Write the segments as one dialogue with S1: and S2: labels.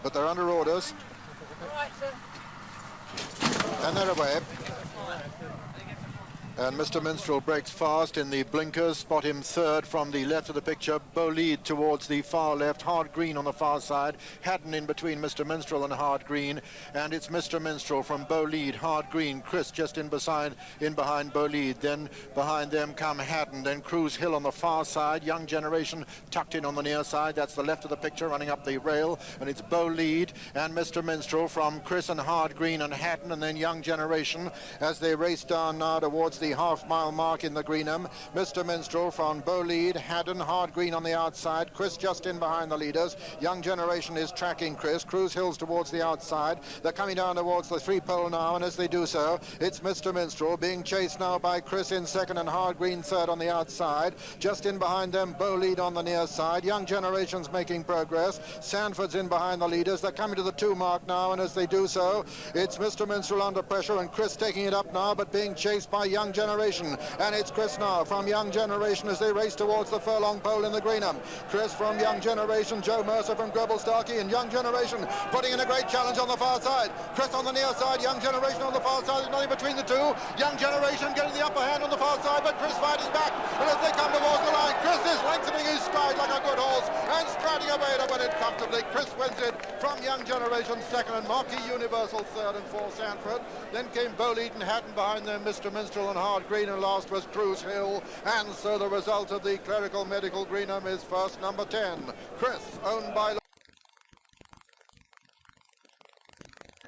S1: but they're under orders. And they're away. And Mr. Minstrel breaks fast in the blinkers. Spot him third from the left of the picture. Bolide towards the far left. Hard green on the far side. Haddon in between Mr. Minstrel and hard green. And it's Mr. Minstrel from Bolide. Hard green. Chris just in behind Bolide. Then behind them come Haddon. Then Cruise Hill on the far side. Young Generation tucked in on the near side. That's the left of the picture running up the rail. And it's Bolide and Mr. Minstrel from Chris and hard green and Haddon. And then Young Generation as they race down now towards the half-mile mark in the Greenham. Mr. Minstrel from Bolide, Haddon, hard green on the outside. Chris just in behind the leaders. Young Generation is tracking Chris. Cruise Hill's towards the outside. They're coming down towards the three-pole now, and as they do so, it's Mr. Minstrel being chased now by Chris in second and hard green third on the outside. Just in behind them, Bolide on the near side. Young Generation's making progress. Sanford's in behind the leaders. They're coming to the 2 mark now, and as they do so, it's Mr. Minstrel under pressure and Chris taking it up now, but being chased by Young Generation, and it's Kris No from Young Generation as they race towards the furlong pole in the Greenham. Chris from Young Generation, Joe Mercer from Gribble Starkey, and Young Generation putting in a great challenge on the far side. Chris on the near side, Young Generation on the far side. There's nothing between the two. Young Generation getting the upper hand on the far side, but Chris fighting back, and as they come towards the line, Chris is lengthening his stride like a good horse and striding away to win it comfortably. Chris wins it from Young Generation second, and Marquis Universal third, and 4 Sanford. Then came Bolide and Haddon behind them, Mr. Minstrel and hard green, and last was Cruise Hill. And so the result of the Clerical Medical Greenham is first number 10, Chris, owned by...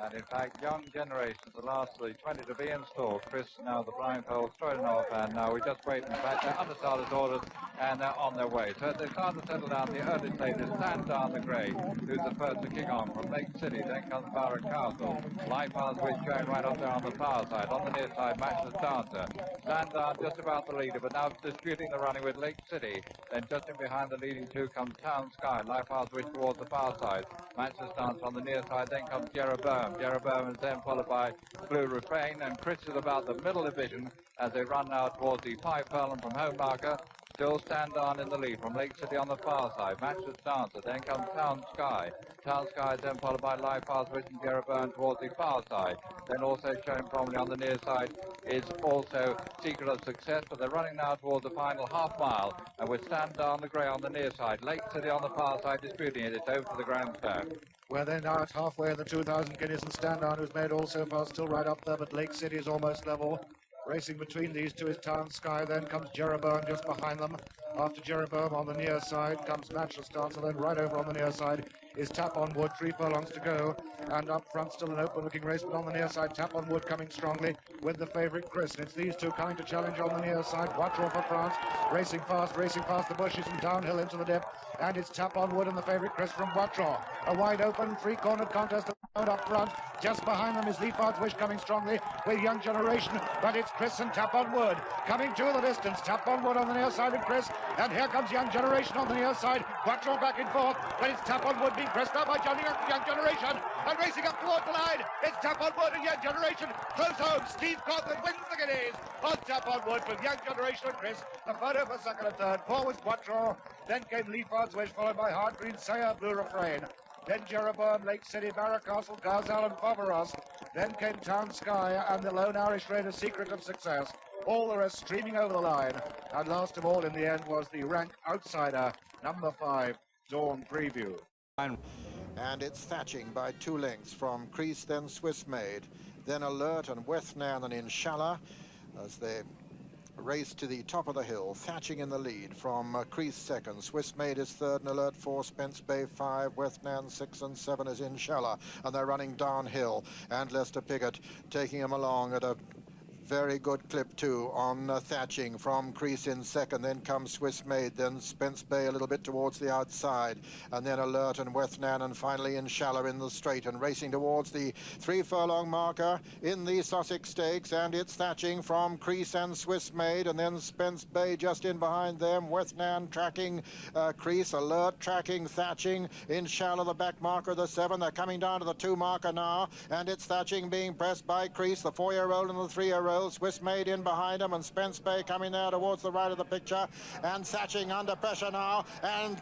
S2: And in fact, Young Generation, the last of the 20 to be installed. Kris now the blindfold, straight off, and now we just wait. In fact, they're under starters orders, and they're on their way. So they're starting to settle down the early stages. Stand Down the Grey, who's the first to kick on from Lake City. Then comes Barra Castle. Lighthouse which going right up there on the far side. On the near side, Matchless Dancer. Stand Down just about the leader, but now disputing the running with Lake City. Then just in behind the leading two comes Town Sky. Lighthouse which towards the far side. Matchless Dancer on the near side. Then comes Jeroboam. Jeroboam is then followed by Blue Refrain, and Chris is about the middle division as they run now towards the 5 furlong from home marker. Still Stand Down in the lead from Lake City on the far side. Matchless Dancer. Then comes Town Sky. Town Sky is then followed by Live Fast Wish and Jeroboam towards the far side. Then also showing prominently on the near side is also Secret of Success, but they're running now towards the final half mile, and with Stand Down the Grey on the near side. Lake City on the far side disputing it. It's over to the grandstand.
S3: Well, they're now at halfway of the 2,000 guineas, and Stand Down, who's made all so far, still right up there, but Lake City is almost level. Racing between these two is Town Sky, then comes Jeroboam just behind them. After Jeroboam on the near side comes Matchless Dancer, then right over on the near side is Tap on Wood, 3 furlongs to go. And up front still an open-looking race, but on the near side Tap on Wood coming strongly with the favourite Chris. And it's these two coming to challenge on the near side. Watchor for France, racing past the bushes and downhill into the dip. And it's Tap on Wood and the favourite Chris from Watchor. A wide open, 3-cornered contest up front. Just behind them is Leafard's Wish coming strongly with Young Generation, but it's Chris and Tap on Wood coming to the distance. Tap on Wood on the near side of Chris, and here comes Young Generation on the near side. Watchor back and forth, but it's Tap on Wood being pressed up by Young Generation, and racing up towards the line. It's Tap on Wood and Young Generation. Close home, Steve Cawthon wins the Guineas on Tap on Wood with Young Generation and Chris. The photo for second and third. 4 was Watchor, then came Leafard's Wish, followed by Hard Green Sayer, Blue Refrain. Then Jeroboam, Lake City, Barra Castle, Gazelle and Foveros. Then came Town Sky and the Lone Irish Raider, Secret of Success. All the rest streaming over the line. And last of all in the end was the rank outsider, number 5, Dawn Preview.
S1: And it's Thatching by 2 lengths from Crease, then Swiss Made, then Alert and Wethnan and Inshallah as they race to the top of the hill. Thatching in the lead from Crease second, Swiss Made is third, and Alert 4, Spence Bay 5, Wethnan 6 and 7 is Inshallah, and they're running downhill. And Lester Piggott taking him along at a very good clip too on Thatching from Crease in second. Then comes Swiss Made, then Spence Bay a little bit towards the outside, and then Alert and Wethnan, and finally Inshallah in the straight, and racing towards the 3 furlong marker in the Sussex Stakes. And it's Thatching from Crease and Swiss Made, and then Spence Bay just in behind them. Wethnan tracking Crease, Alert tracking Thatching, Inshallah the back marker, the 7. They're coming down to the 2 marker now, and it's Thatching being pressed by Crease, the 4-year-old and the 3-year-old. trail. Swiss Maid in behind him, and Spence Bay coming there towards the right of the picture, and Thatching under pressure now, and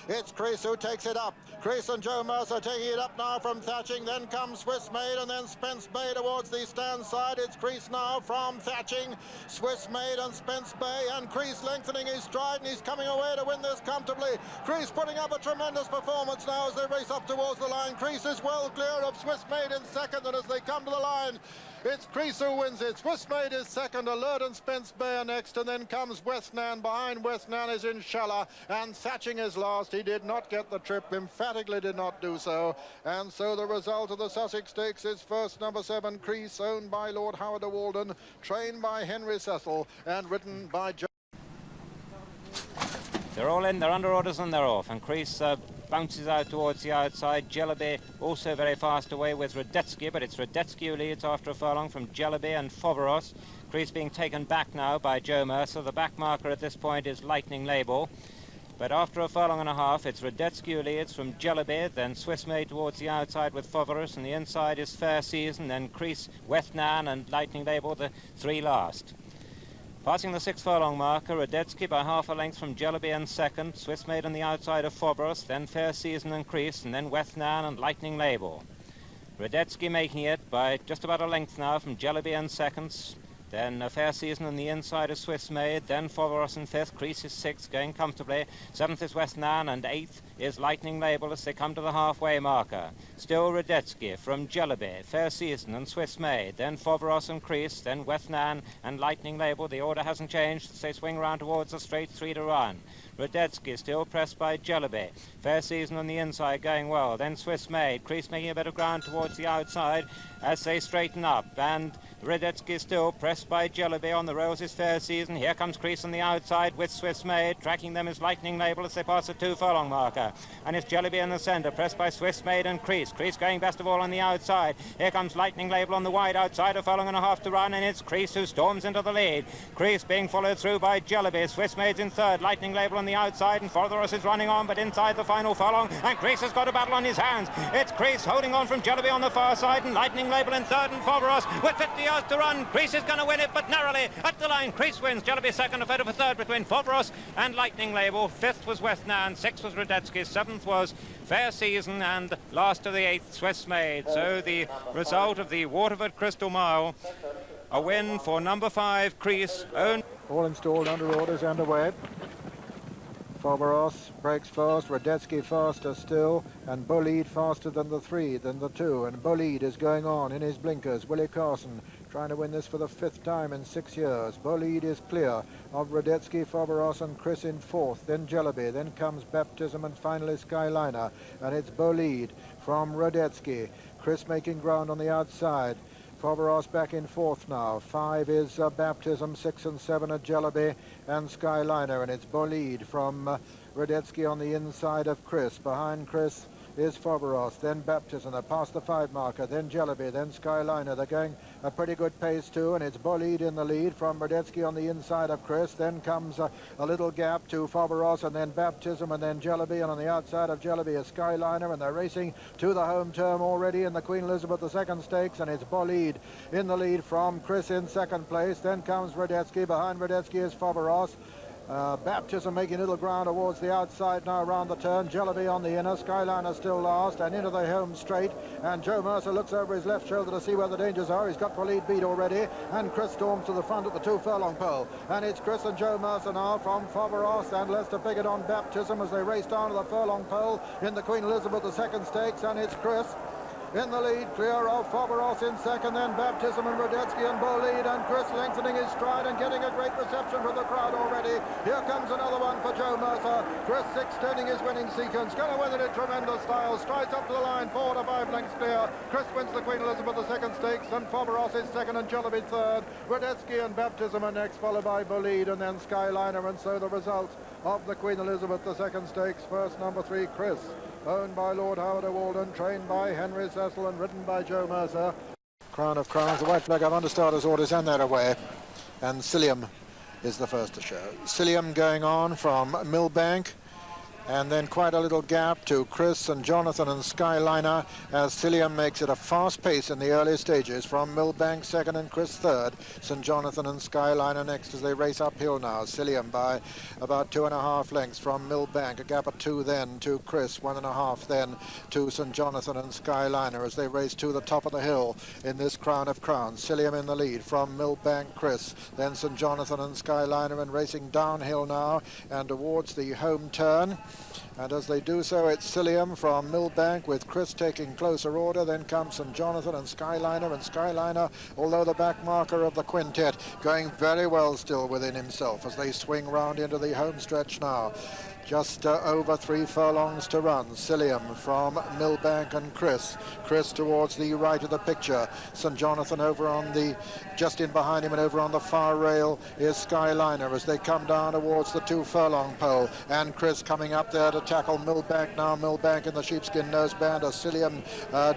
S1: it's Kris who takes it up. Kris and Joe Mercer taking it up now from Thatching, then comes Swiss Maid, and then Spence Bay towards the stand side. It's Kris now from Thatching, Swiss Maid and Spence Bay, and Kris lengthening his stride, and he's coming away to win this comfortably. Kris putting up a tremendous performance now as they race up towards the line. Kris is well clear of Swiss Maid in second, and as they come to the line, it's Kris who wins it. Swiss Maid is second, Alert and Spence Bay are next, and then comes Westnan. Behind Westnan is Inshallah, and Thatching is last. He did not get the trip, emphatically did not do so. And so the result of the Sussex Stakes is first number 7, Kris, owned by Lord Howard de Walden, trained by Henry Cecil, and ridden by Joe.
S4: They're all in, they're under orders and they're off, and Kris bounces out towards the outside. Jellaby also very fast away with Radetzky, but it's Radetzky who leads after a furlong from Jellaby and Foveros. Kris being taken back now by Joe Mercer. The back marker at this point is Lightning Label. But after a furlong and a half, it's Radetzky who leads from Jellaby, then Swiss Maid towards the outside with Foveros, and the inside is Fair Season, then Kris, Wethnan and Lightning Label, the three last. Passing the 6 furlong marker, Radetzky by half a length from Jellaby in second, Swiss Maid on the outside of Foveros, then Fair Season and Kris, and then Wethnan and Lightning Label. Radetzky making it by just about a length now from Jellaby in second, then a Fair Season on the inside of Swiss Maid, then Foveros in 5th, Kris is 6th, going comfortably. 7th is Westnan, and 8th is Lightning Label as they come to the halfway marker. Still Radetzky from Jellaby, Fair Season and Swiss Maid, then Foveros and Kris, then Westnan and Lightning Label. The order hasn't changed as they swing round towards the straight 3 to run. Radetzky still pressed by Jellaby. Fair Season on the inside going well. Then Swiss Maid. Kris making a bit of ground towards the outside as they straighten up. And Radetzky still pressed by Jellaby. On the rails is Fair Season. Here comes Kris on the outside with Swiss Maid. Tracking them is Lightning Label as they pass the 2 furlong marker. And it's Jellaby in the centre, pressed by Swiss Maid and Kris. Kris going best of all on the outside. Here comes Lightning Label on the wide outside. A furlong and a half to run, and it's Kris who storms into the lead. Kris being followed through by Jellaby. Swiss Maid's in 3rd. Lightning Label on the outside, and Foveros is running on, but inside the final furlong, and Kris has got a battle on his hands. It's Kris holding on from Jellaby on the far side, and Lightning Label in 3rd, and Foveros with 50 yards to run. Kris is going to win it, but narrowly at the line. Kris wins. Jellaby second, a photo for 3rd between Foveros and Lightning Label. 5th was Westnan, 6th was Radetzky, 7th was Fair Season, and last of the 8th, Swiss Maid. So the result of the Waterford Crystal Mile, a win for number 5, Kris, owned.
S1: All installed, under orders and away. Foveros breaks fast, Radetzky faster still, and Bolide faster than the 3, than the 2, and Bolide is going on in his blinkers. Willie Carson trying to win this for the 5th time in 6 years. Bolide is clear of Radetzky, Foveros and Kris in 4th, then Jellaby, then comes Baptism, and finally Skyliner, and it's Bolide from Radetzky. Kris making ground on the outside. Foveros back in 4th now. 5 is Baptism, 6 and 7 at Jellaby and Skyliner, and it's Bolide from Radetzky on the inside of Kris. Behind Kris is Foveros, then Baptism. They're past the 5 marker, then Jellaby, then Skyliner. They're going a pretty good pace too, and it's Bolide in the lead from Radetzky on the inside of Kris. Then comes a little gap to Foveros, and then Baptism, and then Jellaby, and on the outside of Jellaby is Skyliner, and they're racing to the home term already in the Queen Elizabeth II Stakes, and it's Bolide in the lead from Kris in 2nd place. Then comes Radetzky. Behind Radetzky is Foveros. Baptism making little ground towards the outside now around the turn. Jellaby on the inner, Skyliner still last, and into the home straight, and Joe Mercer looks over his left shoulder to see where the dangers are. He's got Bolide beat already, and Kris storms to the front at the 2 furlong pole, and it's Kris and Joe Mercer now from Foveros and Lester Piggott on Baptism as they race down to the furlong pole in the Queen Elizabeth II Stakes, and it's Kris in the lead, clear of Foveros in 2nd, then Baptism and Radetzky and Bolide, and Kris lengthening his stride and getting a great reception from the crowd already. Here comes another one for Joe Mercer. Kris extending his winning sequence, going to win it in tremendous style, strides up to the line, 4 to 5 lengths clear. Kris wins the Queen Elizabeth II Stakes, and Foveros is 2nd and Jellaby 3rd. Radetzky and Baptism are next, followed by Bolide and then Skyliner, and so the result of the Queen Elizabeth II Stakes, first number 3, Kris, owned by Lord Howard de Walden, trained by Henry Cecil and ridden by Joe Mercer. Crown of Crowns, the white flag of understarters orders, and they're away. And Cilliam is the first to show. Cilliam going on from Millbank. And then quite a little gap to Kris and Jonathan and Skyliner as Cillian makes it a fast pace in the early stages from Millbank second and Kris third. St. Jonathan and Skyliner next as they race uphill now. Cillian by about 2.5 lengths from Millbank, a gap of 2 then to Kris, 1.5 then to St. Jonathan and Skyliner as they race to the top of the hill in this Crown of Crowns. Cillian in the lead from Millbank, Kris, then St. Jonathan and Skyliner, and racing downhill now and towards the home turn. And as they do so, it's Cillian from Millbank with Kris taking closer order. Then comes St. Jonathan and Skyliner, although the back marker of the quintet, going very well still within himself as they swing round into the home stretch now. Just over 3 furlongs to run. Cillian from Millbank and Kris. Kris towards the right of the picture. St. Jonathan over on the, just in behind him, and over on the far rail is Skyliner as they come down towards the 2 furlong pole. And Kris coming up there to tackle Millbank now. Millbank in the sheepskin noseband as Cillian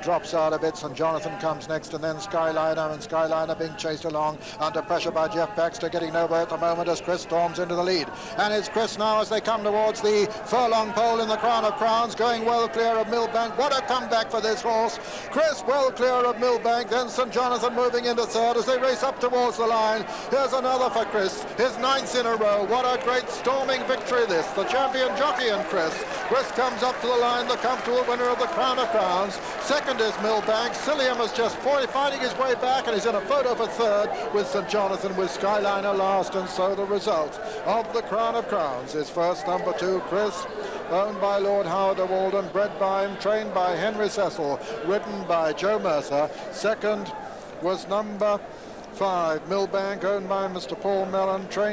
S1: drops out a bit. St. Jonathan comes next, and then Skyliner, and Skyliner being chased along under pressure by Jeff Baxter, getting nowhere at the moment as Kris storms into the lead. And it's Kris now as they come towards the furlong pole in the Crown of Crowns, going well clear of Millbank. What a comeback for this horse. Kris well clear of Millbank, then St. Jonathan moving into third as they race up towards the line. Here's another for Kris, his 9th in a row. What a great storming victory this. The champion jockey and Kris. Kris comes up to the line, the comfortable winner of the Crown of Crowns. Second is Millbank. Cillian was just finding his way back, and he's in a photo for third with St. Jonathan, with Skyliner last. And so the result of the Crown of Crowns is first number 2, Kris, owned by Lord Howard de Walden, bred by him, trained by Henry Cecil, ridden by Joe Mercer. Second was number 5, Millbank, owned by Mr. Paul Mellon, trained